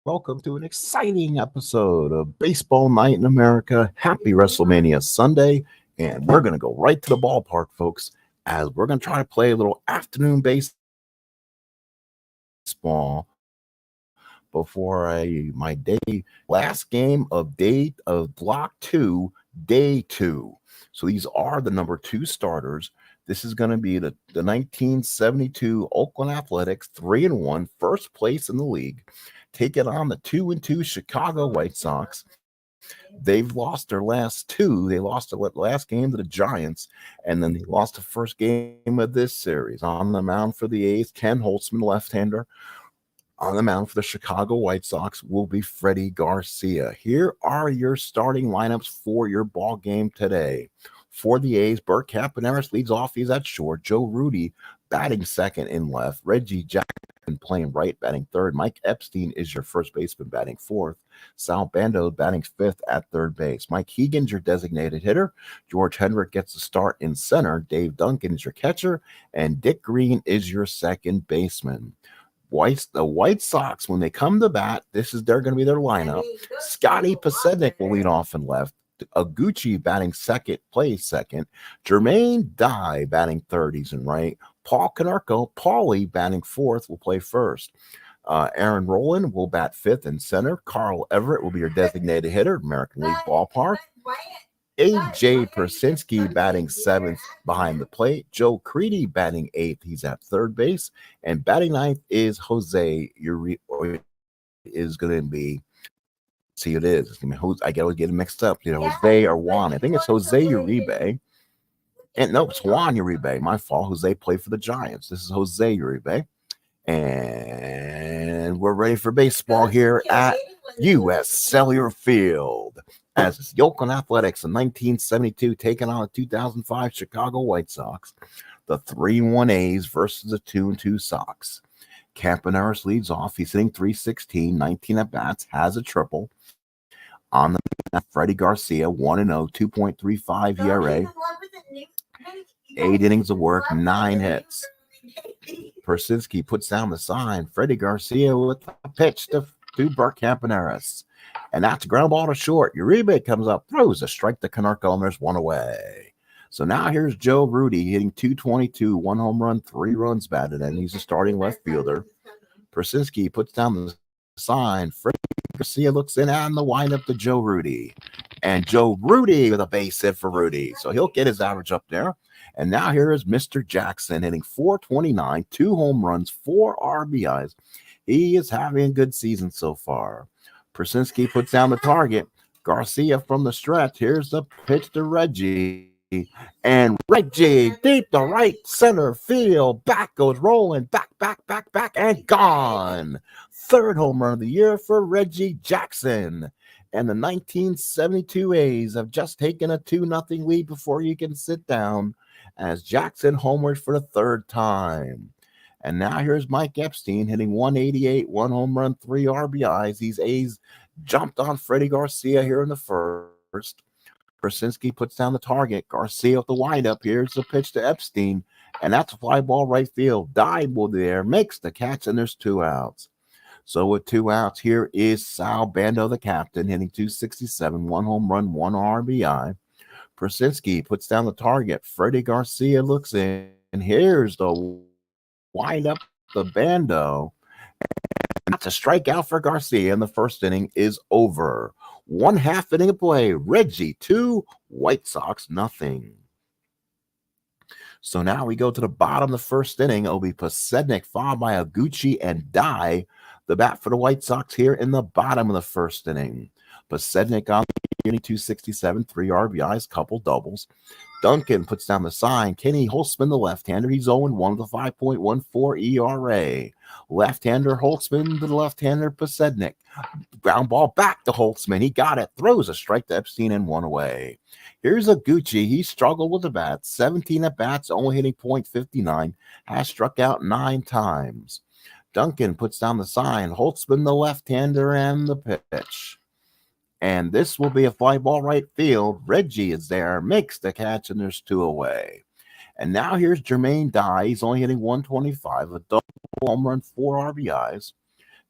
Welcome to an exciting episode of Baseball Night in America. Happy WrestleMania Sunday. And we're going to go right to the ballpark, folks, as we're going to try to play a little afternoon baseball before my last game of block 2, day 2. So these are the number 2 starters. This is going to be the 1972 Oakland Athletics 3-1, first place in the league, taking on the 2-2 Chicago White Sox. They've lost their last 2. They lost the last game to the Giants, and then they lost the first game of this series. On the mound for the A's, Ken Holtzman, left-hander. On the mound for the Chicago White Sox will be Freddie Garcia. Here are your starting lineups for your ball game today. For the A's, Bert Campaneris leads off. He's at short. Joe Rudy batting second in left. Reggie Jackson playing right, batting third. Mike Epstein is your first baseman, batting fourth. Sal Bando batting fifth at third base. Mike Hegan's your designated hitter. George Hendrick gets the start in center. Dave Duncan is your catcher. And Dick Green is your second baseman. The White Sox, when they come to bat, they're going to be their lineup. Scotty Pasednik will lead off in left. Aguchi batting second, plays second. Jermaine Dye batting third, he's in right. Paul Konerko, Paulie batting fourth, will play first. Aaron Rowland will bat fifth in center. Carl Everett will be your designated hitter, American League Ballpark. A.J. Persinski batting seventh behind the plate. Joe Creedy batting eighth. He's at third base. And batting ninth is Jose is going to be. See, it is. I always get it mixed up. Jose or Juan. I think it's Jose Uribe. And no, it's Juan Uribe. My fault. Jose played for the Giants. This is Jose Uribe. And we're ready for baseball here at U.S. Cellular Field. As it's the Oakland Athletics in 1972 taking on the 2005 Chicago White Sox. The 3-1 A's versus the 2-2 Sox. Campaneris leads off. He's hitting .316, 19 at-bats, has a triple. On the Freddie Garcia, 1-0, 2.35 ERA. 8 innings of work, 9 hits. Persinski puts down the sign. Freddie Garcia with a pitch to Bert Campaneris. And that's a ground ball to short. Uribe comes up, throws a strike to Konerko, and there's one away. So now here's Joe Rudy hitting .222, 1 home run, 3 runs batted in. He's a starting left fielder. Persinski puts down the sign. Freddie Garcia looks in on the windup to Joe Rudy. And Joe Rudy with a base hit for Rudy. So he'll get his average up there. And now here is Mr. Jackson hitting .429, 2 home runs, 4 RBIs. He is having a good season so far. Persinski puts down the target. Garcia from the stretch. Here's the pitch to Reggie. And Reggie deep to right center field. Back goes rolling. Back, and gone. 3rd home run of the year for Reggie Jackson. And the 1972 A's have just taken a 2-0 lead before you can sit down as Jackson homers for the 3rd time. And now here's Mike Epstein hitting .188, 1 home run, 3 RBIs. These A's jumped on Freddie Garcia here in the first. Persinski puts down the target. Garcia with the windup. Here's the pitch to Epstein. And that's a fly ball right field. Dive will there, makes the catch, and there's 2 outs. So with 2 outs, here is Sal Bando, the captain, hitting .267, 1 home run, 1 RBI. Persinski puts down the target. Freddie Garcia looks in. And here's the wind-up the Bando. And that's a strikeout for Garcia, and the first inning is over. 1/2 inning of play. Reggie 2, White Sox nothing. So now we go to the bottom of the first inning. It'll be Pasednik followed by Aguchi and Dye. The bat for the White Sox here in the bottom of the first inning. Pasednik on the inning, .267, 3 RBIs, couple doubles. Duncan puts down the sign. Kenny Holtzman, the left-hander. He's 0-1 with a 5.14 ERA. Left-hander Holtzman to the left-hander Pasednik. Ground ball back to Holtzman. He got it. Throws a strike to Epstein and 1 away. Here's Aguchi. He struggled with the bat. 17 at-bats, only hitting .59. Has struck out 9 times. Duncan puts down the sign. Holtzman, the left-hander, and the pitch. And this will be a fly ball right field. Reggie is there, makes the catch, and there's 2 away. And now here's Jermaine Dye. He's only hitting .125, a double home run, 4 RBIs.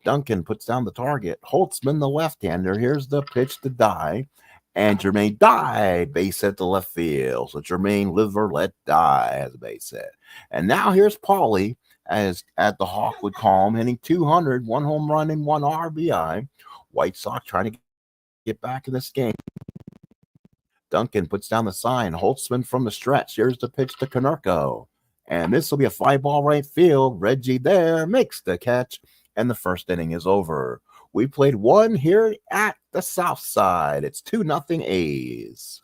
Duncan puts down the target. Holtzman, the left-hander. Here's the pitch to die. And Jermaine died. Base hit to left field. So Jermaine live or let die as a base hit. And now here's Paulie, as at the Hawk would call him, hitting 200, 1 home run and 1 RBI. White Sox trying to get back in this game. Duncan puts down the sign. Holtzman from the stretch. Here's the pitch to Konerko. And this will be a fly ball right field. Reggie there makes the catch. And the first inning is over. We played one here at the South Side. It's 2-0 A's.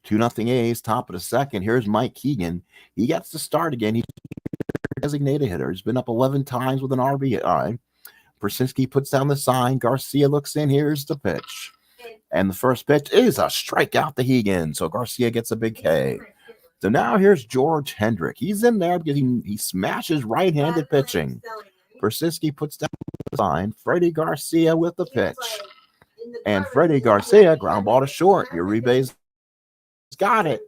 2-0 A's, top of the second. Here's Mike Keegan. He gets the start again. He's a designated hitter. He's been up 11 times with an RBI. Brzezinski puts down the sign. Garcia looks in. Here's the pitch. And the first pitch is a strikeout to Hegan. So Garcia gets a big K. So now here's George Hendrick. He's in there because he smashes right-handed pitching. Brzezinski puts down the sign. Freddie Garcia with the pitch. And Freddie Garcia, ground ball to short. Uribe's got it.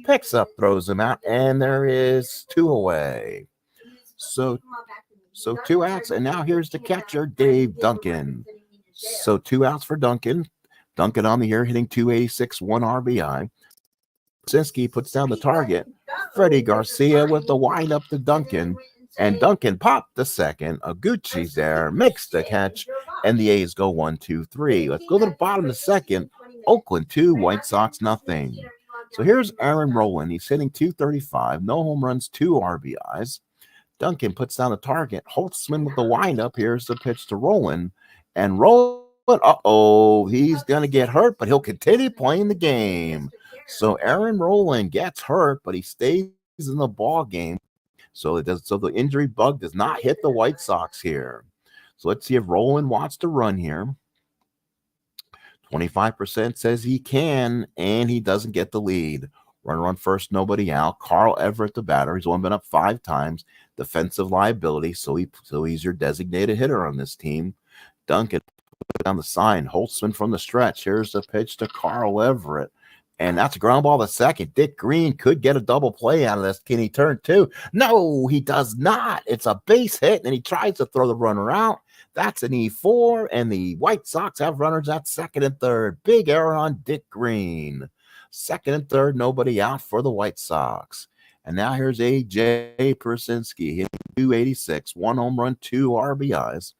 Picks up, throws him out, and there is 2 away. So 2 outs, and now here's the catcher, Dave Duncan. So 2 outs for Duncan. Duncan on the year hitting 286, 1 RBI. Brzezinski puts down the target. Freddie Garcia with the windup to Duncan. And Duncan popped the second. Aguchi's there, makes the catch, and the A's go 1-2-3. Let's go to the bottom of the second. Oakland 2, White Sox nothing. So here's Aaron Rowland. He's hitting 235, no home runs, 2 RBIs. Duncan puts down the target. Holtzman with the windup. Here's the pitch to Rowland. And Rowland, he's going to get hurt, but he'll continue playing the game. So Aaron Rowland gets hurt, but he stays in the ball game. So the injury bug does not hit the White Sox here. So let's see if Rowland wants to run here. 25% says he can, and he doesn't get the lead. Runner on first, nobody out. Carl Everett, the batter. He's only been up 5 times. Defensive liability, so he's your designated hitter on this team. Duncan put down the sign. Holtzman from the stretch. Here's the pitch to Carl Everett. And that's a ground ball to second. Dick Green could get a double play out of this. Can he turn 2? No, he does not. It's a base hit, and he tries to throw the runner out. That's an E4, and the White Sox have runners at second and third. Big error on Dick Green. Second and third, nobody out for the White Sox. And now here's A.J. Brzezinski hitting 286, 1 home run, 2 RBIs.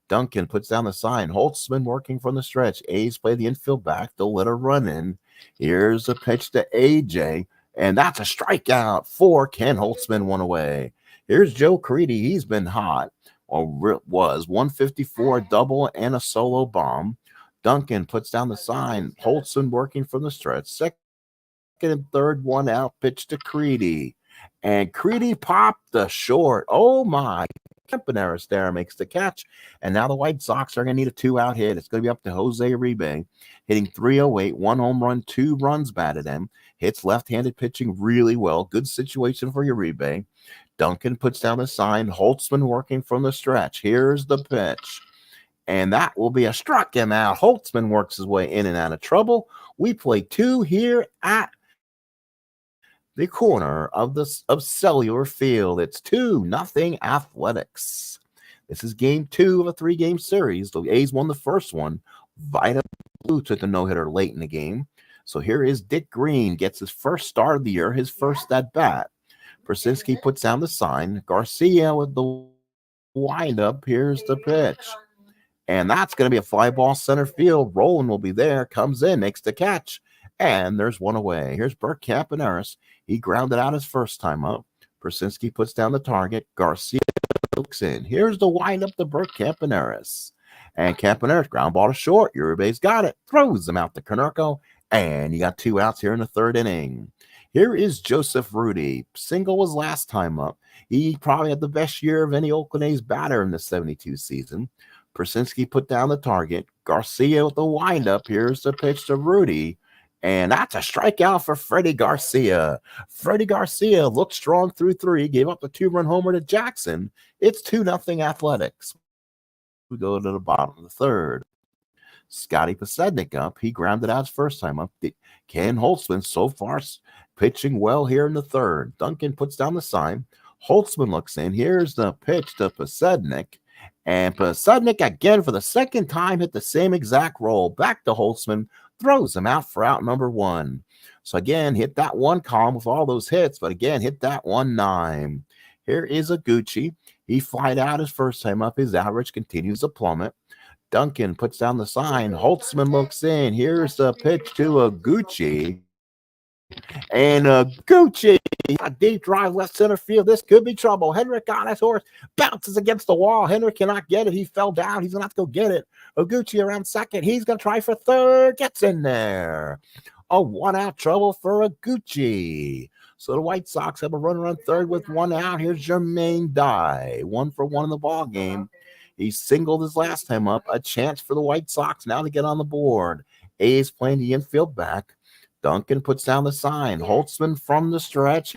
Duncan puts down the sign. Holtzman working from the stretch. A's play the infield back. They'll let her run in. Here's a pitch to A.J., and that's a strikeout for Ken Holtzman, 1 away. Here's Joe Creedy. He's been hot, or was 154, double and a solo bomb. Duncan puts down the sign. Holtzman working from the stretch. Second and third, 1 out, pitch to Creedy. And Creedy popped the short. Oh, my. Campaneris there makes the catch. And now the White Sox are going to need a 2-out hit. It's going to be up to Jose Uribe, hitting 308, 1 home run, 2 runs batted in. Hits left-handed pitching really well. Good situation for Uribe. Duncan puts down the sign. Holtzman working from the stretch. Here's the pitch. And that will be a struck him out. Holtzman works his way in and out of trouble. We play 2 here at the corner of Cellular Field. It's 2-0 Athletics. This is game 2 of a 3-game series. The A's won the first one. Vida Blue took a no-hitter late in the game. So here is Dick Green, gets his first start of the year, his first at bat. Brzezinski puts down the sign. Garcia with the windup. Here's the pitch. And that's going to be a fly ball center field. Rowland will be there, comes in, makes the catch. And there's 1 away. Here's Bert Campaneris. He grounded out his first time up. Brzezinski puts down the target. Garcia looks in. Here's the windup to Bert Campaneris. And Campaneris, ground ball to short. Uribe's got it. Throws him out to Konerko. And you got 2 outs here in the 3rd inning. Here is Joseph Rudy. Single was last time up. He probably had the best year of any Oakland A's batter in the 72 season. Brzezinski put down the target. Garcia with the windup. Here's the pitch to Rudy. And that's a strikeout for Freddie Garcia. Freddie Garcia looked strong through 3, gave up a 2-run homer to Jackson. It's 2-0 Athletics. We go to the bottom of the 3rd. Scotty Posednik up. He grounded out his first time up. Ken Holtzman so far pitching well here in the 3rd. Duncan puts down the sign. Holtzman looks in. Here's the pitch to Posednik. And Posednik again for the second time hit the same exact roll. Back to Holtzman. Throws him out for out number 1. So again, hit that 1 column with all those hits. But again, hit that 1-9. Here is Gucci. He flied out his first time up. His average continues to plummet. Duncan puts down the sign. Holtzman looks in. Here's the pitch to Gucci. And Gucci, a deep drive left center field. This could be trouble. Henrik on his horse, bounces against the wall. Henrik cannot get it. He fell down. He's going to have to go get it. Gucci around second. He's going to try for third. Gets in there. A 1-out trouble for Gucci. So the White Sox have a runner on third with 1 out. Here's Jermaine Dye. 1 for 1 in the ball game. He singled his last time up. A chance for the White Sox now to get on the board. A's playing the infield back. Duncan puts down the sign. Holtzman from the stretch.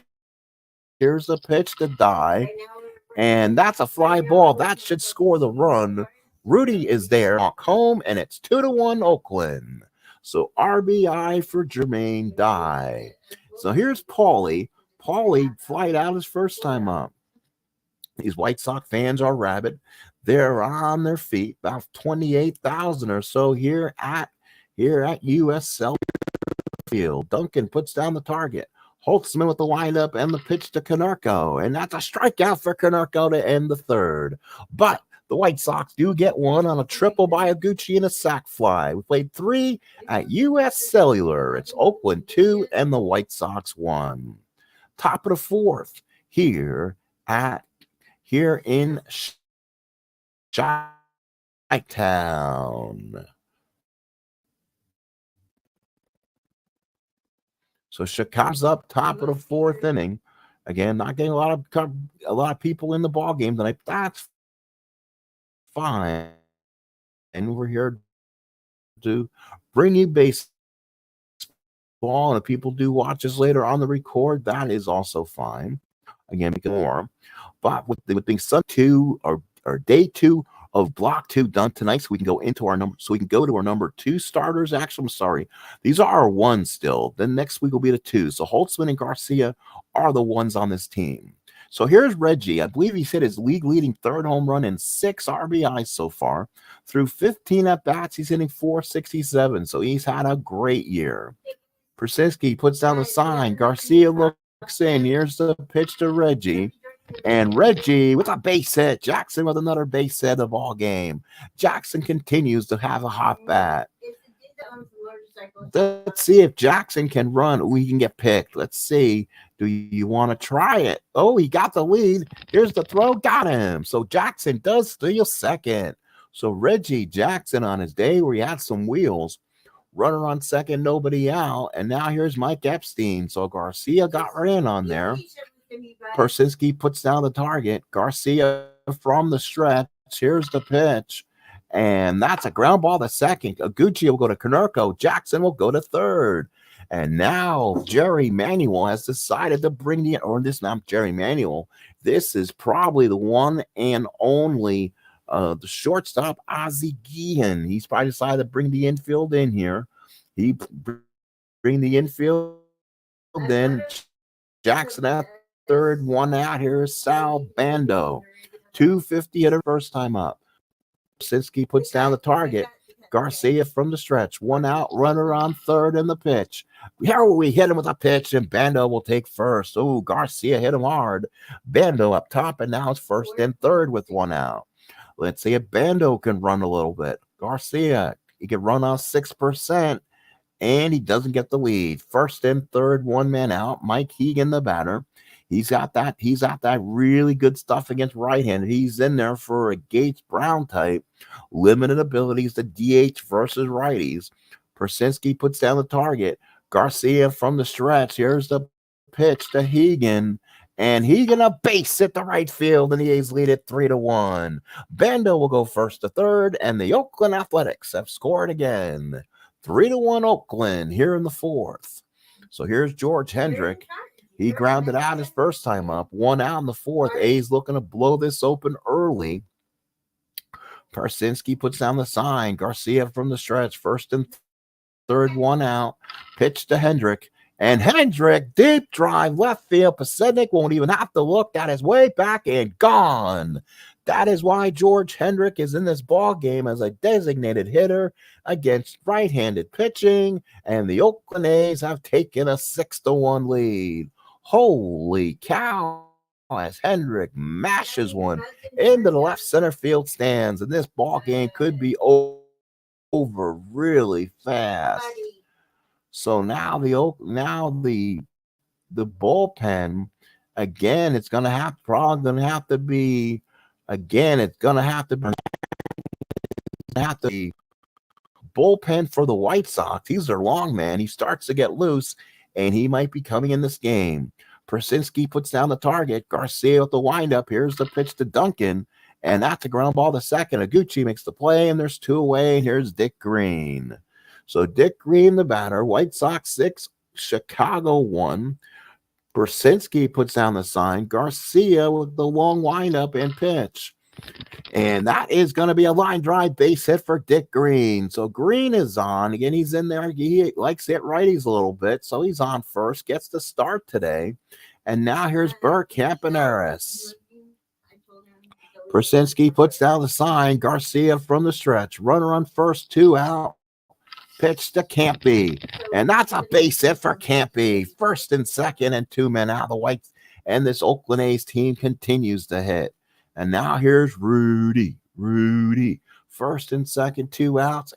Here's the pitch to Dye. And that's a fly ball. That should score the run. Rudy is there. Walk home, and it's 2-1 Oakland. So RBI for Jermaine Dye. So here's Paulie. Paulie flied out his first time up. These White Sox fans are rabid. They're on their feet, about 28,000 or so here at U.S. Cellular Field. Duncan puts down the target. Holtzman with the windup and the pitch to Konerko. And that's a strikeout for Konerko to end the third. But the White Sox do get one on a triple by Gucci and a sac fly. We played 3 at U.S. Cellular. It's Oakland 2 and the White Sox 1. Top of the 4th here in Chi-Town. So Chicago's up top of the 4th inning. Again, not getting a lot of people in the ball game tonight. That's fine. And we're here to bring you baseball. And if people do watch us later on the record, that is also fine. Again, we can more. But with the Sun 2 or day 2 of block 2 done tonight, so we can go into our number. So we can go to our number 2 starters. Actually, I'm sorry, these are our 1s still. Then next week will be the 2s. So Holtzman and Garcia are the 1s on this team. So here's Reggie. I believe he's hit his league-leading 3rd home run and 6 RBIs so far. Through 15 at-bats, he's hitting .467. So he's had a great year. Persinski puts down the sign. Garcia looks in. Here's the pitch to Reggie. And Reggie with a base hit. Jackson with another base hit of all game. Jackson continues to have a hot bat. Let's see if Jackson can run. We can get picked. Let's see. Do you want to try it? Oh, he got the lead. Here's the throw. Got him. So Jackson does steal second. So Reggie Jackson on his day where he had some wheels. Runner on second, nobody out. And now here's Mike Epstein. So Garcia got ran on there. Persinski puts down the target. Garcia from the stretch. Here's the pitch. And that's a ground ball to second. Gucci will go to Konerko. Jackson will go to third. And now Jerry Manuel has decided to bring this not Jerry Manuel. This is probably the one and only the shortstop, Ozzie Guillen. He's probably decided to bring the infield in here. He bring the infield. Then Jackson at third, 1 out. Here's Sal Bando. 250 at her first time up. Persinski puts down the target. Garcia from the stretch. 1 out, runner on third in the pitch. Here we hit him with a pitch, and Bando will take first. Oh, Garcia hit him hard. Bando up top, and now it's first and third with 1 out. Let's see if Bando can run a little bit. Garcia, he can run on 6%, and he doesn't get the lead. First and third, 1 man out. Mike Hegan, the batter. He's got that really good stuff against right-handed. He's in there for a Gates Brown type. Limited abilities to DH versus righties. Persinski puts down the target. Garcia from the stretch. Here's the pitch to Hegan. And Hegan a base hit the right field, and the A's lead it 3-1. Bando will go first to third, and the Oakland Athletics have scored again. 3-1 Oakland here in the 4th. So here's George Hendrick. He grounded out his first time up. 1 out in the 4th. A's looking to blow this open early. Persinski puts down the sign. Garcia from the stretch. First and third, 1 out. Pitch to Hendrick. And Hendrick, deep drive left field. Pasednik won't even have to look. That is way back and gone. That is why George Hendrick is in this ball game as a designated hitter against right-handed pitching, and the Oakland A's have taken a 6-1 lead. Holy cow, as Hendrick mashes one into the left center field stands, and this ball game could be over really fast. So now the bullpen again. It's gonna be again. It's gonna have to be bullpen for the White Sox. He's their long man. He starts to get loose, and he might be coming in this game. Persinski puts down the target. Garcia with the windup. Here's the pitch to Duncan, and that's a ground ball to second. Aguchi makes the play, and there's 2 away. And here's Dick Green. So Dick Green, the batter. White Sox 6, Chicago 1. Persinski puts down the sign. Garcia with the long windup and pitch. And that is going to be a line drive base hit for Dick Green. So Green is on. Again, he's in there. He likes to hit righties a little bit. So he's on first. Gets the start today. And now here's Burt Campaneris. Persinski puts down the sign. Garcia from the stretch. Runner on first, 2 out. Pitch to Campy. And that's a base hit for Campy. First and second and 2 men out of the Whites. And this Oakland A's team continues to hit. And now here's Rudy. First and second, 2 outs.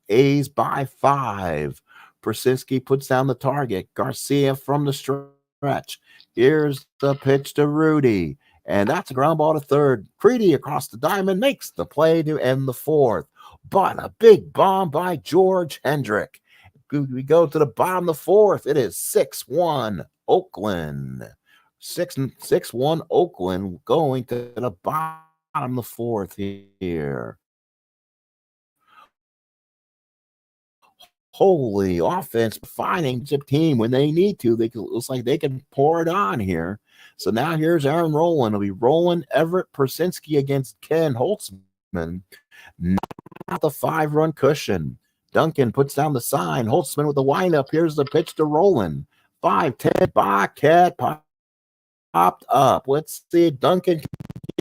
A's by 5. Persinski puts down the target. Garcia from the stretch. Here's the pitch to Rudy. And that's a ground ball to third. Freedie across the diamond makes the play to end the 4th. But a big bomb by George Hendrick. We go to the bottom of the 4th. It is 6-1 Oakland. 6-1 Oakland going to the bottom of the 4th here. Holy offense, finding the team when they need to. Looks like they can pour it on here. So now here's Aaron Rowland. He'll be rolling Everett Persinski against Ken Holtzman. Not the 5-run cushion. Duncan puts down the sign. Holtzman with the windup. Here's the pitch to Rowland. 5-10 Bobcat popped up. Let's see. Duncan can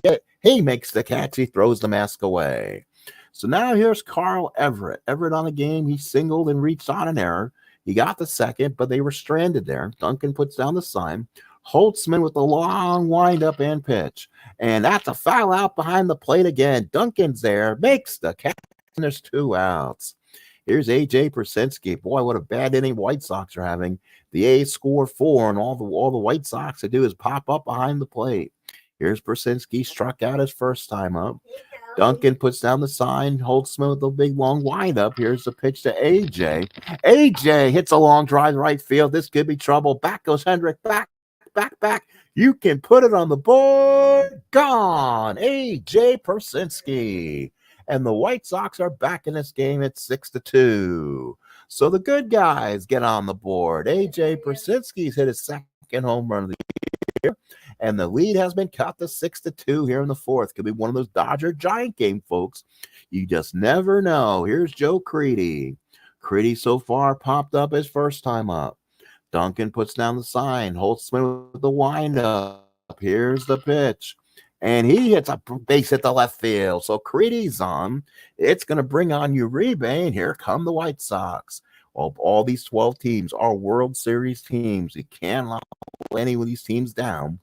get it. He makes the catch. He throws the mask away. So now here's Carl Everett. Everett on the game. He singled and reached on an error. He got the second, but they were stranded there. Duncan puts down the sign. Holtzman with the long windup and pitch. And that's a foul out behind the plate again. Duncan's there. Makes the catch. And there's 2 outs. Here's A.J. Persinski. Boy, what a bad inning White Sox are having. The A's score 4, and all the White Sox to do is pop up behind the plate. Here's Persinski, struck out his first time up. Duncan puts down the sign. Holtzman with the big long windup. Here's the pitch to A.J. A.J. hits a long drive right field. This could be trouble. Back goes Hendrick. Back. You can put it on the board. Gone. A.J. Persinski. And the White Sox are back in this game at 6-2. So the good guys get on the board. A.J. Persinski's hit his second home run of the year. And the lead has been cut to 6-2 here in the 4th. Could be one of those Dodger-Giant game, folks. You just never know. Here's Joe Creedy. Creedy so far popped up his first time up. Duncan puts down the sign. Holtzman with the windup. Here's the pitch. And he hits a base hit to left field. So Creedy's on. It's going to bring on Uribe, and here come the White Sox. All these 12 teams are World Series teams. You can't let any of these teams down.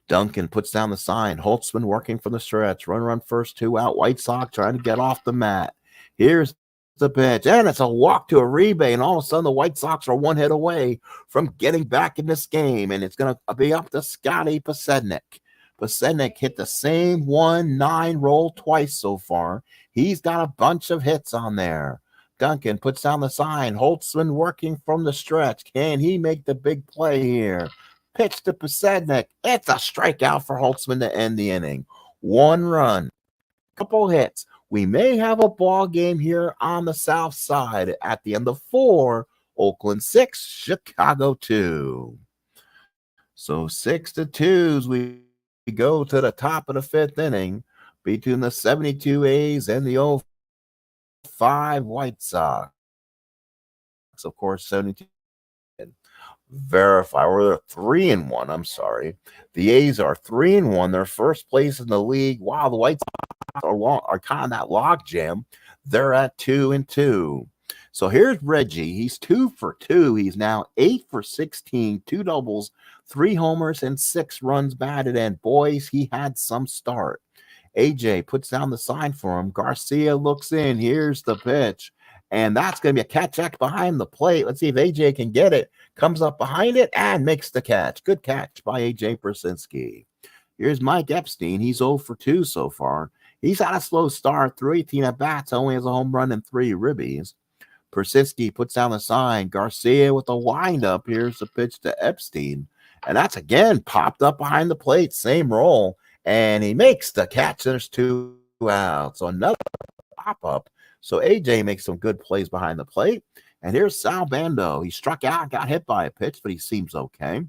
Duncan puts down the sign. Holtzman working from the stretch. Runner on first, 2 out. White Sox trying to get off the mat. Here's the pitch, and it's a walk to Uribe, and all of a sudden the White Sox are 1 hit away from getting back in this game, and it's going to be up to Scotty Pasednik. Pasednik hit the same 1-9 roll twice so far. He's got a bunch of hits on there. Duncan puts down the sign. Holtzman working from the stretch. Can he make the big play here? Pitch to Pasednik. It's a strikeout for Holtzman to end the inning. 1 run, couple hits. We may have a ball game here on the south side at the end of 4. Oakland 6, Chicago 2. So 6-2 we go to the top of the 5th inning between the 72 A's and the 05 White Sox. Of course, 72 verify. Or they're 3-1. I'm sorry. The A's are 3-1. They're first place in the league. While the White Sox are kind of that log jam. They're at 2-2. So here's Reggie. He's 2 for 2. He's now 8 for 16, 2 doubles, 3 homers, and 6 runs batted. And boys, he had some start. AJ puts down the sign for him. Garcia looks in. Here's the pitch. And that's going to be a catch behind the plate. Let's see if AJ can get it. Comes up behind it and makes the catch. Good catch by AJ Persinski. Here's Mike Epstein. He's 0 for 2 so far. He's had a slow start through 18 at bats. Only has a home run and 3 ribbies. Persinski puts down the sign. Garcia with a windup. Here's the pitch to Epstein. And that's again popped up behind the plate. Same roll. And he makes the catch. There's 2 outs. So another pop-up. So AJ makes some good plays behind the plate. And here's Sal Bando. He struck out, got hit by a pitch, but he seems okay.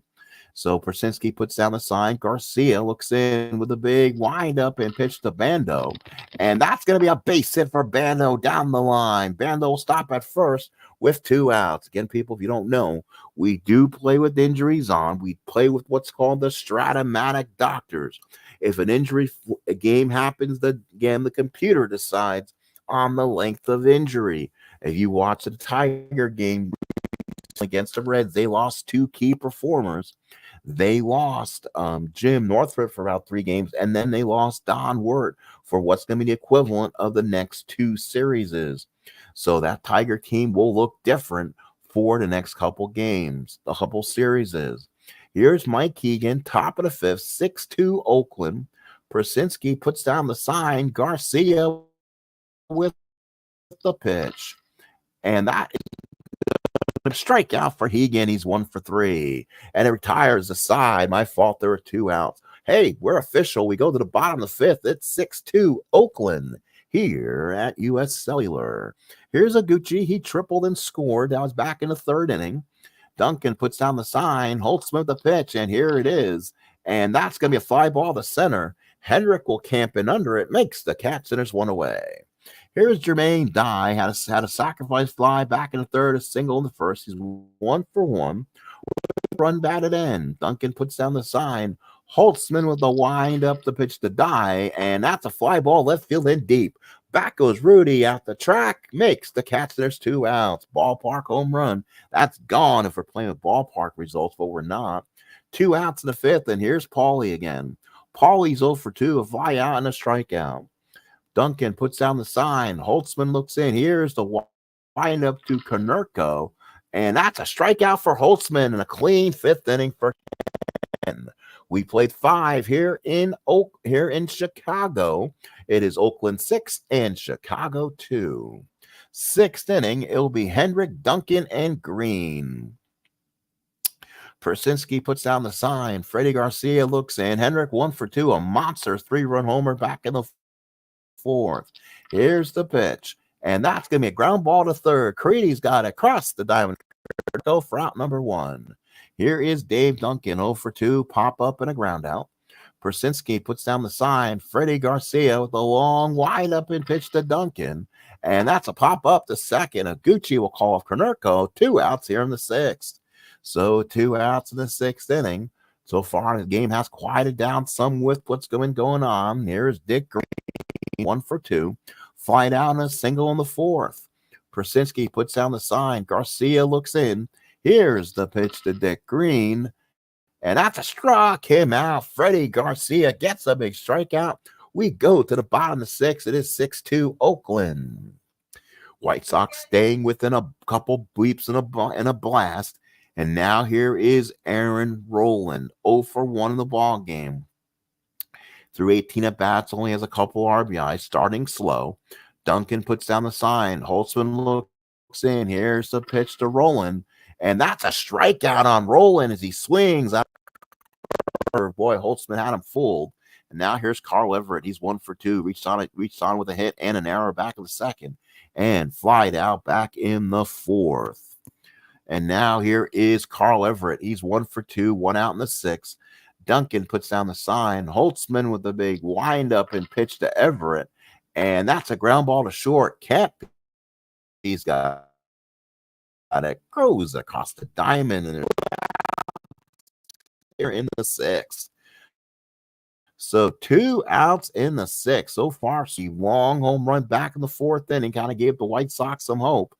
So Persinski puts down the sign. Garcia looks in with a big windup and pitch to Bando. And that's going to be a base hit for Bando down the line. Bando will stop at first with 2 outs. Again, people, if you don't know, we do play with injuries on. We play with what's called the Stratomatic doctors. If an injury a game happens, the computer decides on the length of injury. If you watch the Tiger game against the Reds, they lost 2 key performers. They lost Jim Northrup for about 3 games, and then they lost Don Wirt for what's going to be the equivalent of the next 2 series. So that Tiger team will look different for the next couple games, the couple series. Here's Mike Keegan, top of the 5th, 6-2 Oakland. Persinski puts down the sign. Garcia with the pitch. And that is a strikeout for Hegan. He's 1 for 3. And it retires the side. My fault. There were 2 outs. Hey, we're official. We go to the bottom of the 5th. It's 6-2 Oakland here at U.S. Cellular. Here's Aguchi. He tripled and scored. Now he's back in the 3rd inning. Duncan puts down the sign. Holtzman with the pitch. And here it is. And that's going to be a fly ball to center. Hendrick will camp in under it. Makes the catch. And there's 1 away. Here's Jermaine Dye. Had a sacrifice fly back in the 3rd, a single in the 1st. He's 1 for 1. Run batted in. Duncan puts down the sign. Holtzman with the wind up the pitch to Dye, and that's a fly ball left field in deep. Back goes Rudy at the track, makes the catch. There's 2 outs. Ballpark home run. That's gone if we're playing with ballpark results, but we're not. 2 outs in the 5th, and here's Paulie again. Paulie's 0 for 2, a fly out and a strikeout. Duncan puts down the sign. Holtzman looks in. Here's the wind up to Konerko. And that's a strikeout for Holtzman and a clean 5th inning for Ken. We played 5 here in Chicago. It is Oakland 6 and Chicago 2. 6th inning, it'll be Hendrick, Duncan, and Green. Persinski puts down the sign. Freddie Garcia looks in. Hendrick 1 for 2, a monster 3-run homer back in the 4th. Here's the pitch. And that's going to be a ground ball to 3rd. Creedy's got it across the diamond. Go for out number 1. Here is Dave Duncan, 0 for 2, pop up and a ground out. Persinski puts down the sign. Freddie Garcia with a long wide up and pitch to Duncan. And that's a pop up to 2nd. Aguchi will call off Konerko. 2 outs here in the 6th. So 2 outs in the 6th inning. So far, the game has quieted down some with what's going on. Here's Dick Green, 1 for 2. Fly down a single in the 4th. Persinski puts down the sign. Garcia looks in. Here's the pitch to Dick Green. And that's a struck him out. Freddie Garcia gets a big strikeout. We go to the bottom of the 6th. It is 6-2 Oakland. White Sox staying within a couple bleeps and a blast. And now here is Aaron Rowland, 0 for 1 in the ball game. Through 18 at-bats, only has a couple RBIs, starting slow. Duncan puts down the sign. Holtzman looks in. Here's the pitch to Rowland. And that's a strikeout on Rowland as he swings. Boy, Holtzman had him fooled. And now here's Carl Everett. He's 1 for 2. Reached on with a hit and an error back in the 2nd. And flied out back in the 4th. And now here is Carl Everett. He's 1 for 2, 1 out in the 6th. Duncan puts down the sign. Holtzman with the big wind up and pitch to Everett. And that's a ground ball to short. Kemp, he's got it. Goes across the diamond. And here in the sixth. So 2 outs in the sixth. So far, see long home run back in the fourth inning, kind of gave the White Sox some hope.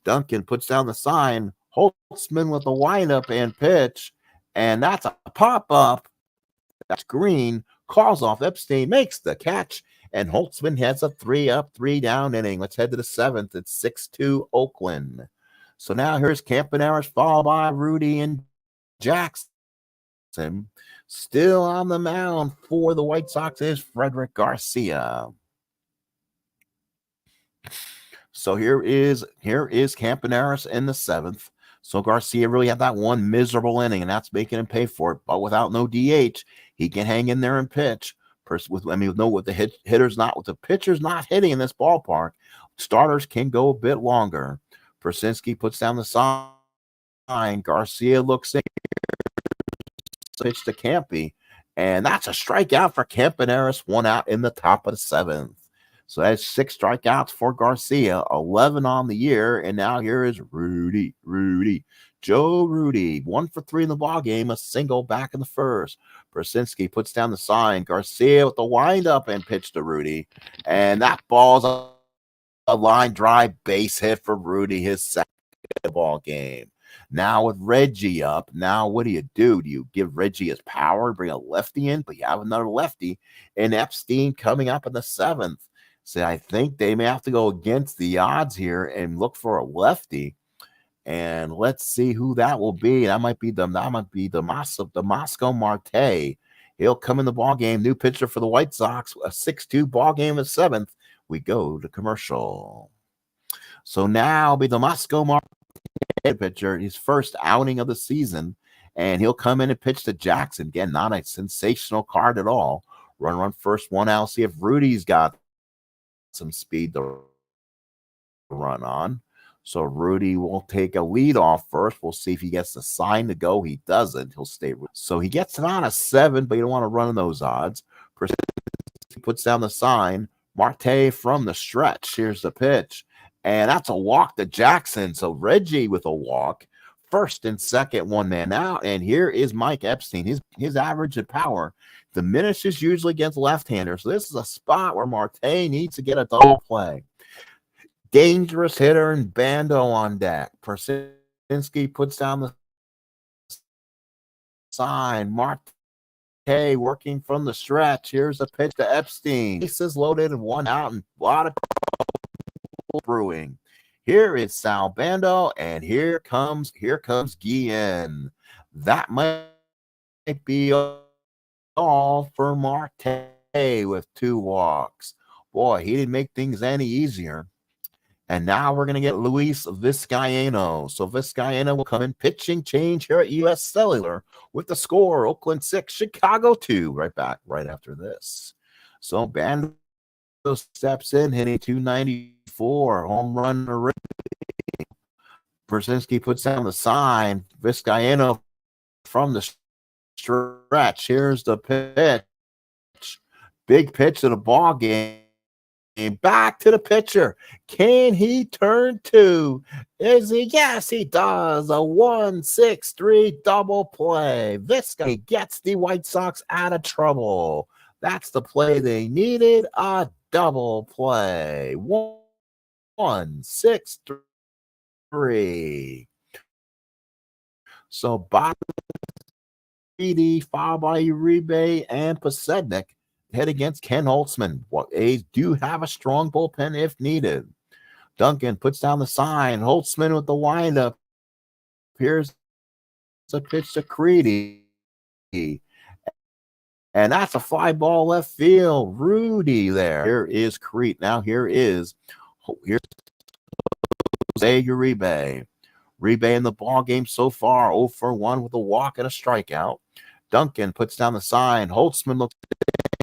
Duncan puts down the sign. Holtzman with the windup and pitch, and that's a pop-up. That's Green, calls off Epstein, makes the catch, and Holtzman has a 3-up, 3-down inning. Let's head to the seventh. It's 6-2 Oakland. So now here's Campaneris, followed by Rudy and Jackson. Still on the mound for the White Sox is Frederick Garcia. So here is Campaneris in the seventh. So Garcia really had that one miserable inning, and that's making him pay for it. But without no DH, he can hang in there and pitch. With the pitchers not hitting in this ballpark, starters can go a bit longer. Persinski puts down the sign. Garcia looks in, pitch to Campy, and that's a strikeout for Campaneris. 1 out in the top of the seventh. So that's 6 strikeouts for Garcia, 11 on the year, and now here is Joe Rudy, 1 for 3 in the ball game, a single back in the first. Persinski puts down the sign. Garcia with the windup and pitch to Rudy, and that ball's a line drive base hit for Rudy, his second ball game. Now with Reggie up, now what do? Do you give Reggie his power, bring a lefty in, but you have another lefty, and Epstein coming up in the seventh. So I think they may have to go against the odds here and look for a lefty. And let's see who that will be. That might be the Moscow Marte. He'll come in the ball game. New pitcher for the White Sox. A 6-2 ball game in the seventh. We go to commercial. So now will be the Moscow Marte pitcher. His first outing of the season. And he'll come in and pitch to Jackson. Again, not a sensational card at all. Run first, 1 out. See if Rudy's got some speed to run on. So Rudy will take a lead off first. We'll see if he gets the sign to go. He doesn't. He'll stay. So he gets it on a 7, but you don't want to run in those odds. He puts down the sign. Marte from the stretch. Here's the pitch. And that's a walk to Jackson. So Reggie with a walk. First and second, 1 man out. And here is Mike Epstein. His average of power diminishes usually against left-handers. So this is a spot where Marte needs to get a double play. Dangerous hitter and Bando on deck. Persinski puts down the sign. Marte working from the stretch. Here's a pitch to Epstein. Bases loaded and 1 out, and a lot of brewing. Here is Sal Bando, and here comes Guillen. That might be all for Marte with 2 walks. Boy, he didn't make things any easier. And now we're going to get Luis Vizcaino. So Vizcaino will come in pitching change here at U.S. Cellular with the score, Oakland 6, Chicago 2. Right after this. So Bando steps in, hitting 294, home run. Persinski puts down the sign. Vizcaino from the stretch. Here's the pitch. Big pitch of the ball game. Back to the pitcher. Can he turn 2? Is he? Yes, he does. A 1-6-3 double play. Vizcaino gets the White Sox out of trouble. That's the play they needed. A double play. 1-6-3. So Freedie, followed by Uribe and Pasednik, head against Ken Holtzman. A's do have a strong bullpen if needed. Duncan puts down the sign. Holtzman with the windup. Here's a pitch to Freedie. And that's a fly ball left field. Rudy there. Here is Crete. Now here's Jose Uribe. Uribe in the ball game so far, 0 for 1 with a walk and a strikeout. Duncan puts down the sign. Holtzman looks at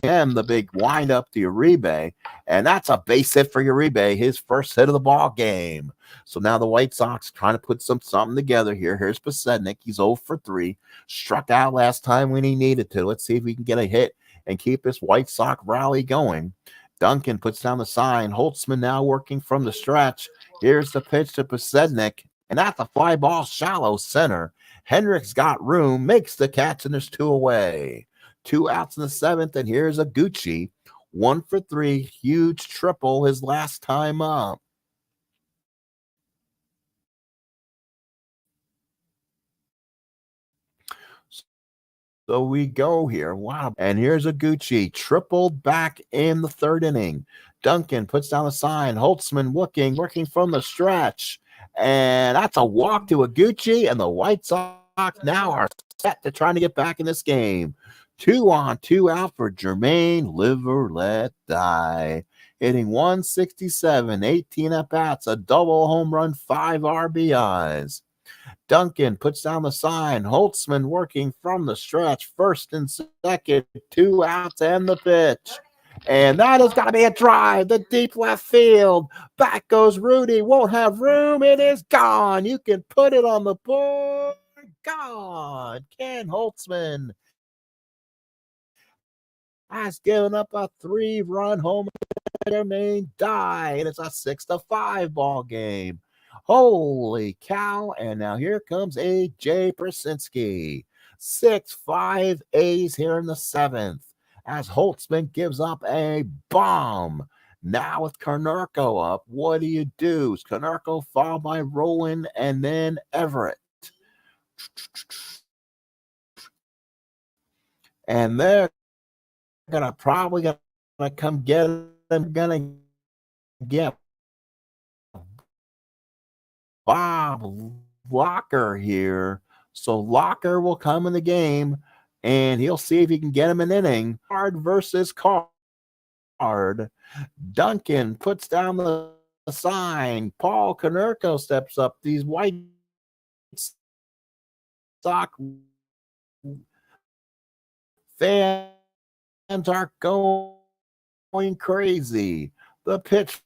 him, the big wind up to Uribe, and that's a base hit for Uribe, his first hit of the ball game. So now the White Sox trying to put something together here. Here's Pasednik. He's 0 for 3. Struck out last time when he needed to. Let's see if we can get a hit and keep this White Sox rally going. Duncan puts down the sign. Holtzman now working from the stretch. Here's the pitch to Pasednik, and that's a fly ball shallow center. Hendricks got room, makes the catch, and there's 2 away. 2 outs in the 7th, and here's a Gucci. 1 for 3, huge triple his last time up. So we go here. Wow. And here's a Gucci tripled back in the 3rd inning. Duncan puts down a sign. Holtzman working from the stretch. And that's a walk to a Gucci. And the White Sox now are set to trying to get back in this game. 2 on, 2 out for Jermaine. Live or let die. Hitting 167, 18 at bats, a double home run, 5 RBIs. Duncan puts down the sign. Holtzman working from the stretch. 1st and 2nd, 2 outs and the pitch. And that has got to be a drive. The deep left field. Back goes Rudy. Won't have room. It is gone. You can put it on the board. Gone. Ken Holtzman has given up a 3-run home run. Main die. And it's a 6-5 ball game. Holy cow. And now here comes A.J. Prasinski. 6-5 A's here in the 7th as Holtzman gives up a bomb. Now with Konerko up, what do you do? Konerko followed by Rowland and then Everett. And they're probably going to come get him. Going to get Bob Locker here. So Locker will come in the game, and he'll see if he can get him an inning. Card versus card. Duncan puts down the sign. Paul Konerko steps up. These White Sox fans are going crazy. The pitch.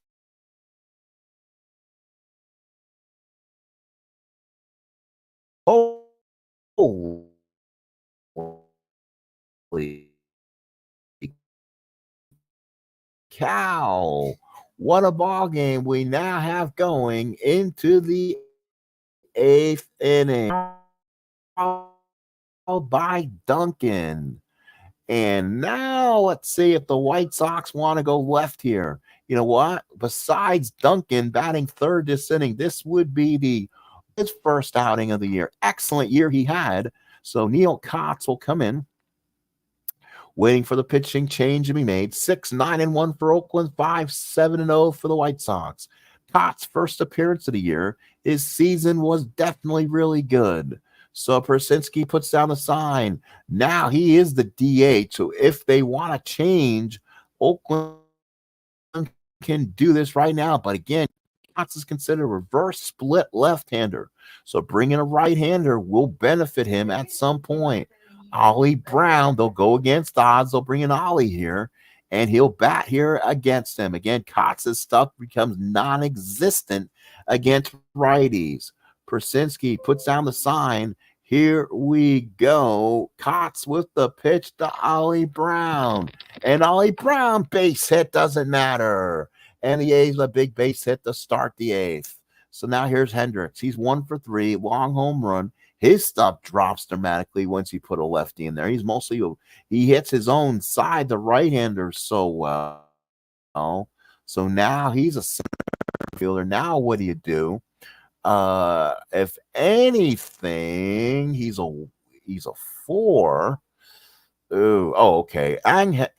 Holy cow. What a ball game we now have going into the 8th inning by Duncan. And now let's see if the White Sox want to go left here. You know what? Besides Duncan batting 3rd this inning, this would be his 1st outing of the year. Excellent year he had. So Neil Kotz will come in, waiting for the pitching change to be made. 6-9-1 for Oakland, 5-7-0 for the White Sox. Kotz's 1st appearance of the year. His season was definitely really good. So Prasinski puts down the sign. Now he is the DH. So if they want to change, Oakland can do this right now. But again, Kotz is considered a reverse split left-hander. So bringing a right-hander will benefit him at some point. Ollie Brown, they'll go against odds. They'll bring in Ollie here, and he'll bat here against him. Again, Kotz's stuff becomes non-existent against righties. Prasinski puts down the sign. Here we go. Kotz with the pitch to Ollie Brown. And Ollie Brown, base hit, doesn't matter. And the A's a big base hit to start the 8th. So now here's Hendricks. He's 1 for 3, long home run. His stuff drops dramatically once you put a lefty in there. He hits his own side, the right-hander, so well. So now he's a center fielder. Now what do you do? If anything, he's a 4. Okay.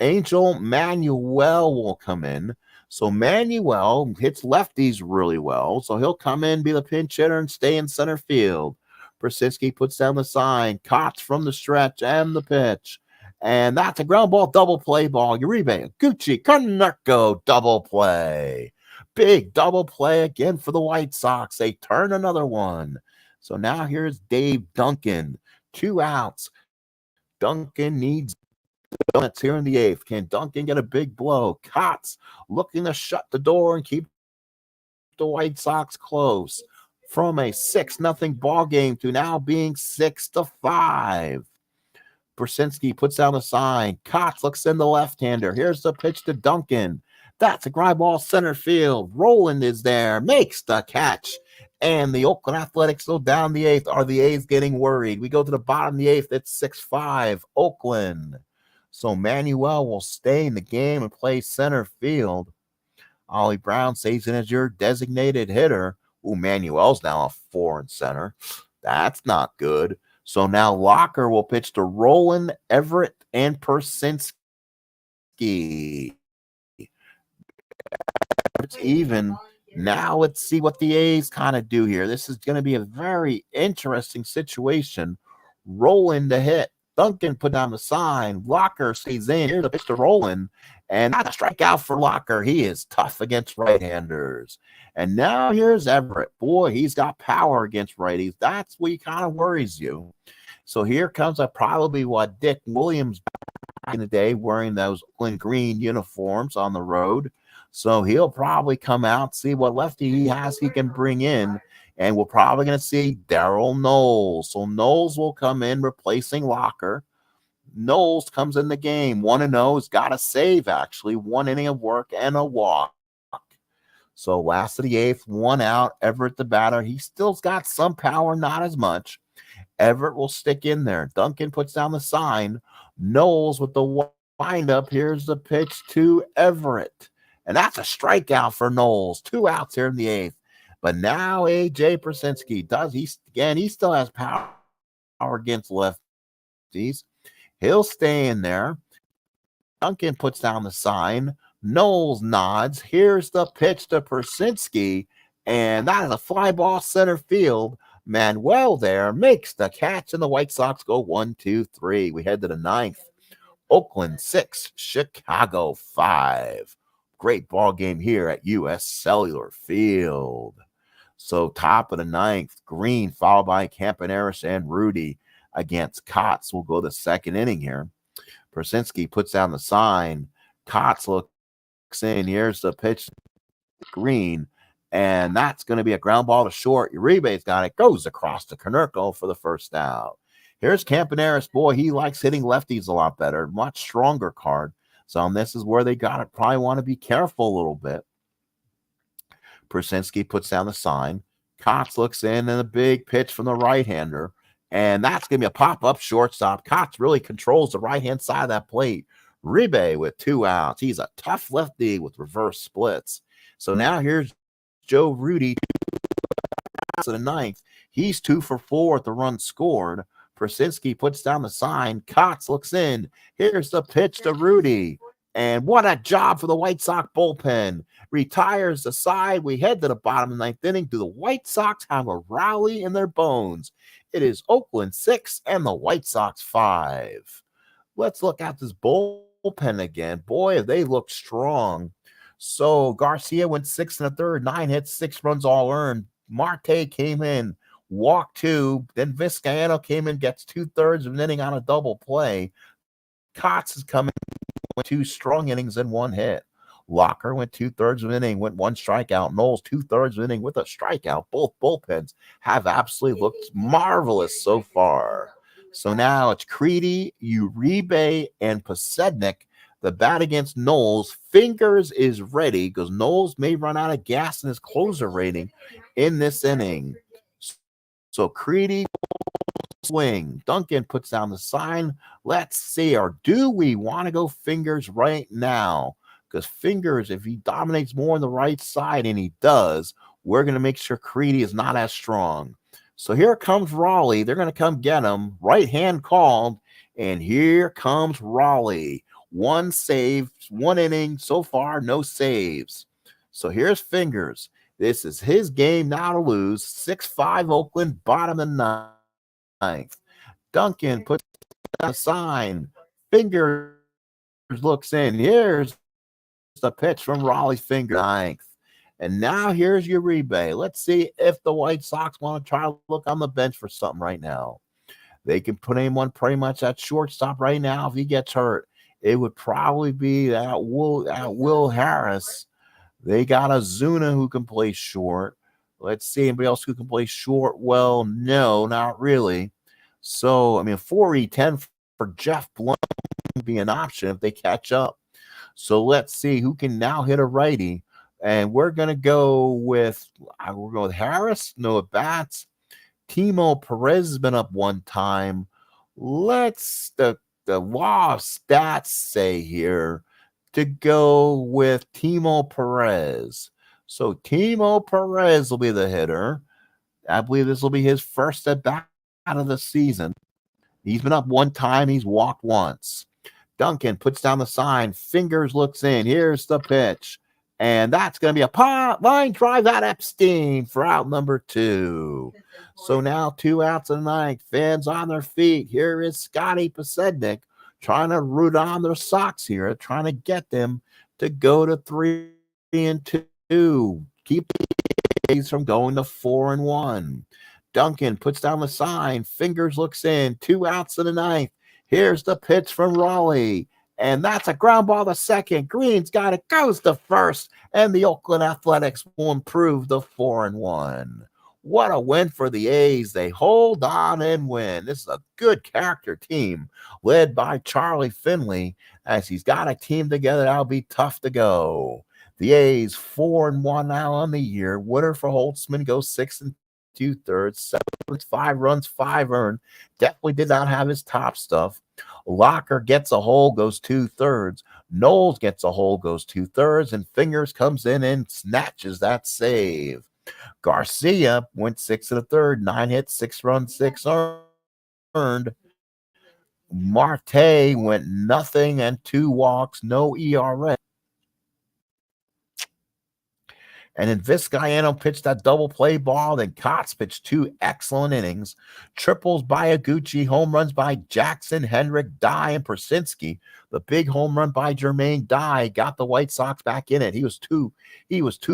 Angel Manuel will come in. So Manuel hits lefties really well. So he'll come in, be the pinch hitter, and stay in center field. Prasinski puts down the sign. Kotz from the stretch and the pitch. And that's a ground ball, double play ball. Uribe, Gucci, Konerko, double play. Big double play again for the White Sox. They turn another one. So now here's Dave Duncan. 2 outs. Duncan needs donuts here in the 8th. Can Duncan get a big blow? Kotz looking to shut the door and keep the White Sox close. From a 6-0 ball game to now being 6-5. Prasinski puts down the sign. Kotz looks in the left-hander. Here's the pitch to Duncan. That's a ground ball center field. Rowland is there, makes the catch. And the Oakland Athletics go down the eighth. Are the A's getting worried? We go to the bottom of the eighth. It's 6-5, Oakland. So Manuel will stay in the game and play center field. Ollie Brown stays in as your designated hitter. Ooh, Manuel's now a 4 in center. That's not good. So now Locker will pitch to Roland, Everett, and Persinski. It's even. Now let's see what the A's kind of do here. This is going to be a very interesting situation. Roland to hit. Duncan put down the sign. Locker stays in. Here's a pitch to Roland. And that's a strikeout for Locker. He is tough against right-handers. And now here's Everett. Boy, he's got power against righties. That's what kind of worries you. So here comes probably what Dick Williams back in the day wearing those Oakland green uniforms on the road. So he'll probably come out, see what lefty he has he can bring in. And we're probably going to see Daryl Knowles. So Knowles will come in replacing Locker. Knowles comes in the game. 1-0. He's got a save, actually. 1 inning of work and a walk. So last of the eighth, 1 out. Everett the batter. He still's got some power, not as much. Everett will stick in there. Duncan puts down the sign. Knowles with the windup. Here's the pitch to Everett. And that's a strikeout for Knowles. 2 outs here in the eighth. But now A.J. Persinski he still has power against lefties. He'll stay in there. Duncan puts down the sign. Knowles nods. Here's the pitch to Persinski. And that is a fly ball center field. Manuel there makes the catch, and the White Sox go 1-2-3. We head to the ninth. Oakland 6, Chicago 5. Great ball game here at U.S. Cellular Field. So top of the ninth, Green followed by Campaneris and Rudy against Kotz. We'll go the second inning here. Persinski puts down the sign. Kotz looks in. Here's the pitch. Green. And that's going to be a ground ball to short. Uribe's got it. Goes across the Canerco for the first out. Here's Campaneris. Boy, he likes hitting lefties a lot better. Much stronger card. So this is where they got it. Probably want to be careful a little bit. Persinski puts down the sign. Kotz looks in and a big pitch from the right-hander. And that's going to be a pop-up shortstop. Kotz really controls the right-hand side of that plate. Uribe with 2 outs. He's a tough lefty with reverse splits. So now here's Joe Rudy to the ninth. He's 2 for 4 at the run scored. Persinski puts down the sign. Kotz looks in. Here's the pitch to Rudy. And what a job for the White Sox bullpen. Retires the side. We head to the bottom of the ninth inning. Do the White Sox have a rally in their bones? It is Oakland 6 and the White Sox 5. Let's look at this bullpen again. Boy, they look strong. So Garcia went 6 1/3, 9 hits, 6 runs all earned. Marte came in, walked 2. Then Vizcaino came in, gets 2/3 of an inning on a double play. Kotz is coming with 2 strong innings and 1 hit. Locker went 2/3 of an inning, went 1 strikeout. Knowles 2/3 of an inning with a strikeout. Both bullpens have absolutely looked marvelous so far. So now it's Freedie, Uribe, and Posednik. The bat against Knowles. Fingers is ready because Knowles may run out of gas in his closer rating in this inning. So Freedie swing. Duncan puts down the sign. Let's see. Or do we want to go Fingers right now? Because Fingers, if he dominates more on the right side, and he does, we're going to make sure Freedie is not as strong. So here comes Raleigh. They're going to come get him. Right hand called. And here comes Raleigh. 1 save, 1 inning. So far, no saves. So here's Fingers. This is his game now to lose. 6-5 Oakland, bottom of the ninth. Duncan puts down a sign. Fingers looks in. Here's the pitch from Raleigh. Fingers ninth. And now here's Uribe. Let's see if the White Sox want to try to look on the bench for something right now. They can put anyone pretty much at shortstop right now if he gets hurt. It would probably be that Will Harris. They got Ozuna who can play short. Let's see anybody else who can play short. Well, no, not really. So, 4E10 for Jeff Blunt would be an option if they catch up. So let's see who can now hit a righty. And we're going to go with Harris, no at bats. Timo Perez has been up one time. Let's the law of stats say here to go with Timo Perez. So Timo Perez will be the hitter. I believe this will be his first at bat of the season. He's been up one time. He's walked once. Duncan puts down the sign. Fingers looks in. Here's the pitch. And that's going to be a line drive at Epstein for out number 2. So now 2 outs in the ninth. Fans on their feet. Here is Scotty Posednik trying to root on their socks here, trying to get them to go to 3-2. Keep from going to 4-1. Duncan puts down the sign. Fingers looks in. 2 outs in the ninth. Here's the pitch from Raleigh. And that's a ground ball to second. Green's got it. Goes to first. And the Oakland Athletics will improve to 4-1. What a win for the A's. They hold on and win. This is a good character team led by Charlie Finley. As he's got a team together, that'll be tough to go. The A's 4-1 now on the year. Winner for Holtzman goes 6 2/3, 7 5 runs, 5 earned. Definitely did not have his top stuff. Locker gets a hole, goes 2/3. Knowles gets a hole, goes 2/3, and Fingers comes in and snatches that save. Garcia went 6 1/3, 9 hits, 6 runs, 6 earned. Marte went nothing and 2 walks, no ERA. And then Vizcaino pitched that double play ball. Then Kotz pitched 2 excellent innings. Triples by Iguchi, home runs by Jackson, Hendrick, Dye, and Persinski. The big home run by Jermaine Dye got the White Sox back in it. He was 2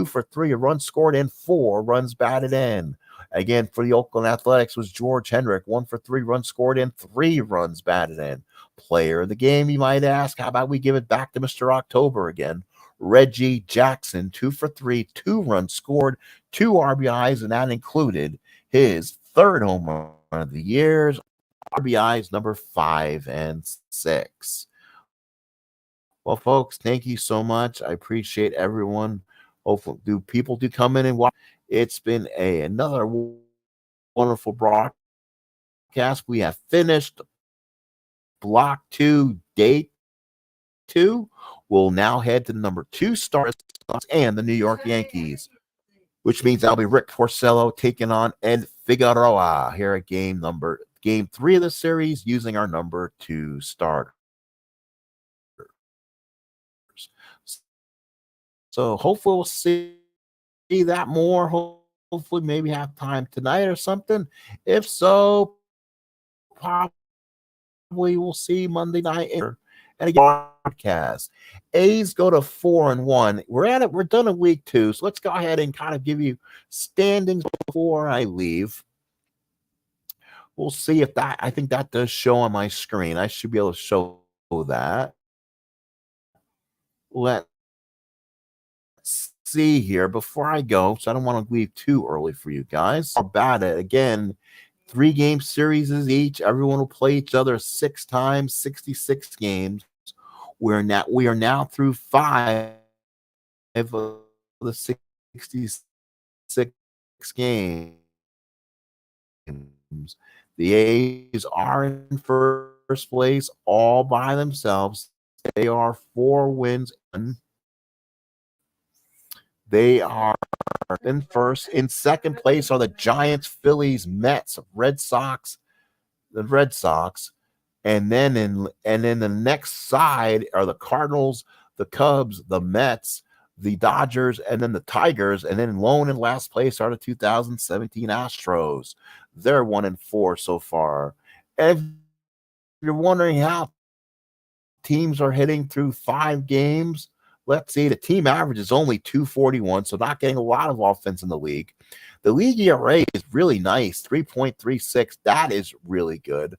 for 3, a run scored and 4 runs batted in. Again, for the Oakland Athletics was George Hendrick, 1 for 3, runs scored and 3 runs batted in. Player of the game, you might ask. How about we give it back to Mr. October again? Reggie Jackson, 2 for 3, 2 runs scored, 2 RBIs, and that included his 3rd home run of the year's RBIs number 5 and 6. Well, folks, thank you so much. I appreciate everyone. Hopefully, people do come in and watch. It's been another wonderful broadcast. We have finished Block 2, Day 2. We'll now head to number 2 Stars and the New York Yankees, which means that'll be Rick Porcello taking on Ed Figueroa here at game 3 of the series using our number 2 starters. So hopefully we'll see that more. Hopefully maybe have time tonight or something. If so, probably we'll see Monday night. And again, broadcast. A's go to 4-1. We're done in week 2, so let's go ahead and kind of give you standings before I leave. We'll see if that, I think that does show on my screen. I should be able to show that. Let's see here before I go, so I don't want to leave too early for you guys. How about it? Again, 3-game series each. Everyone will play each other 6 times, 66 games. We are now through 5 of the 66 games. The A's are in first place all by themselves. They are 4 wins. They are in first. In second place are the Giants, Phillies, Mets, Red Sox, the Red Sox. And then the next side are the Cardinals, the Cubs, the Mets, the Dodgers, and then the Tigers. And then lone in last place are the 2017 Astros. They're 1-4 so far. And if you're wondering how teams are hitting through 5 games, let's see. The team average is only 241, so not getting a lot of offense in the league. The league ERA is really nice, 3.36. That is really good.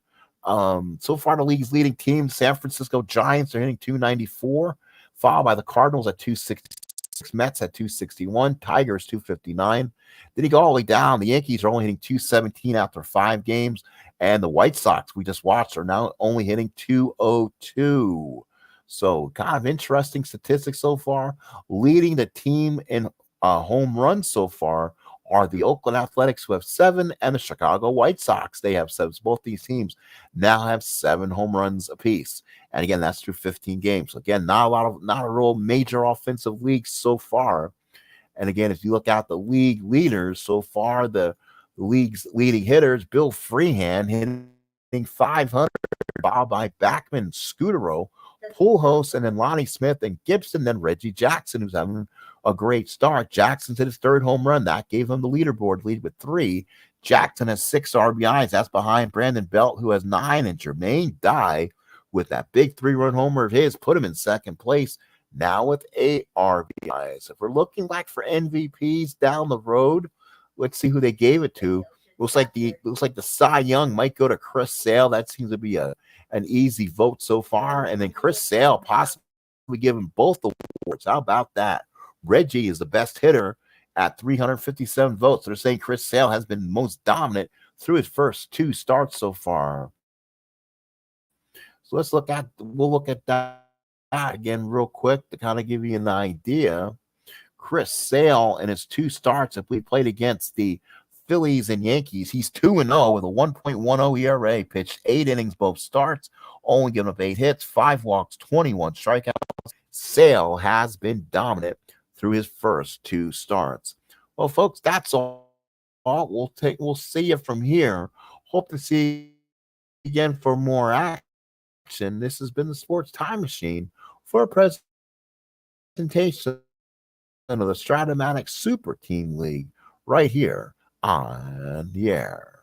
So far, the league's leading team, San Francisco Giants, are hitting 294, followed by the Cardinals at 266, Mets at 261, Tigers 259. Then you go all the way down. The Yankees are only hitting 217 after 5 games, and the White Sox we just watched are now only hitting 202. So kind of interesting statistics so far. Leading the team in home runs so far are the Oakland Athletics, who have 7, and the Chicago White Sox. They have 7. So both these teams now have 7 home runs apiece. And again, that's through 15 games. So again, not a real major offensive league so far. And again, if you look at the league leaders so far, the league's leading hitters, Bill Freehan hitting 500, followed by Backman, Scutero, Pujols, and then Lonnie Smith and Gibson, then Reggie Jackson, who's having a great start. Jackson's hit his 3rd home run. That gave him the leaderboard lead with 3. Jackson has 6 RBIs. That's behind Brandon Belt, who has 9, and Jermaine Dye, with that big 3-run homer of his, put him in 2nd place, now with 8 RBIs. If we're looking like for MVPs down the road, let's see who they gave it to. Looks like the Cy Young might go to Chris Sale. That seems to be an easy vote so far. And then Chris Sale possibly giving both awards. How about that? Reggie is the best hitter at 357 votes. They're saying Chris Sale has been most dominant through his first 2 starts so far. So we'll look at that again real quick to kind of give you an idea. Chris Sale in his 2 starts, if we played against the Phillies and Yankees, he's 2-0 with a 1.10 ERA, pitched 8 innings both starts, only giving up 8 hits, 5 walks, 21 strikeouts. Sale has been dominant through his first 2 starts. Well, folks, that's all. We'll see you from here. Hope to see you again for more action. This has been the Sports Time Machine for a presentation of the Stratomatic Super Team League right here on the air.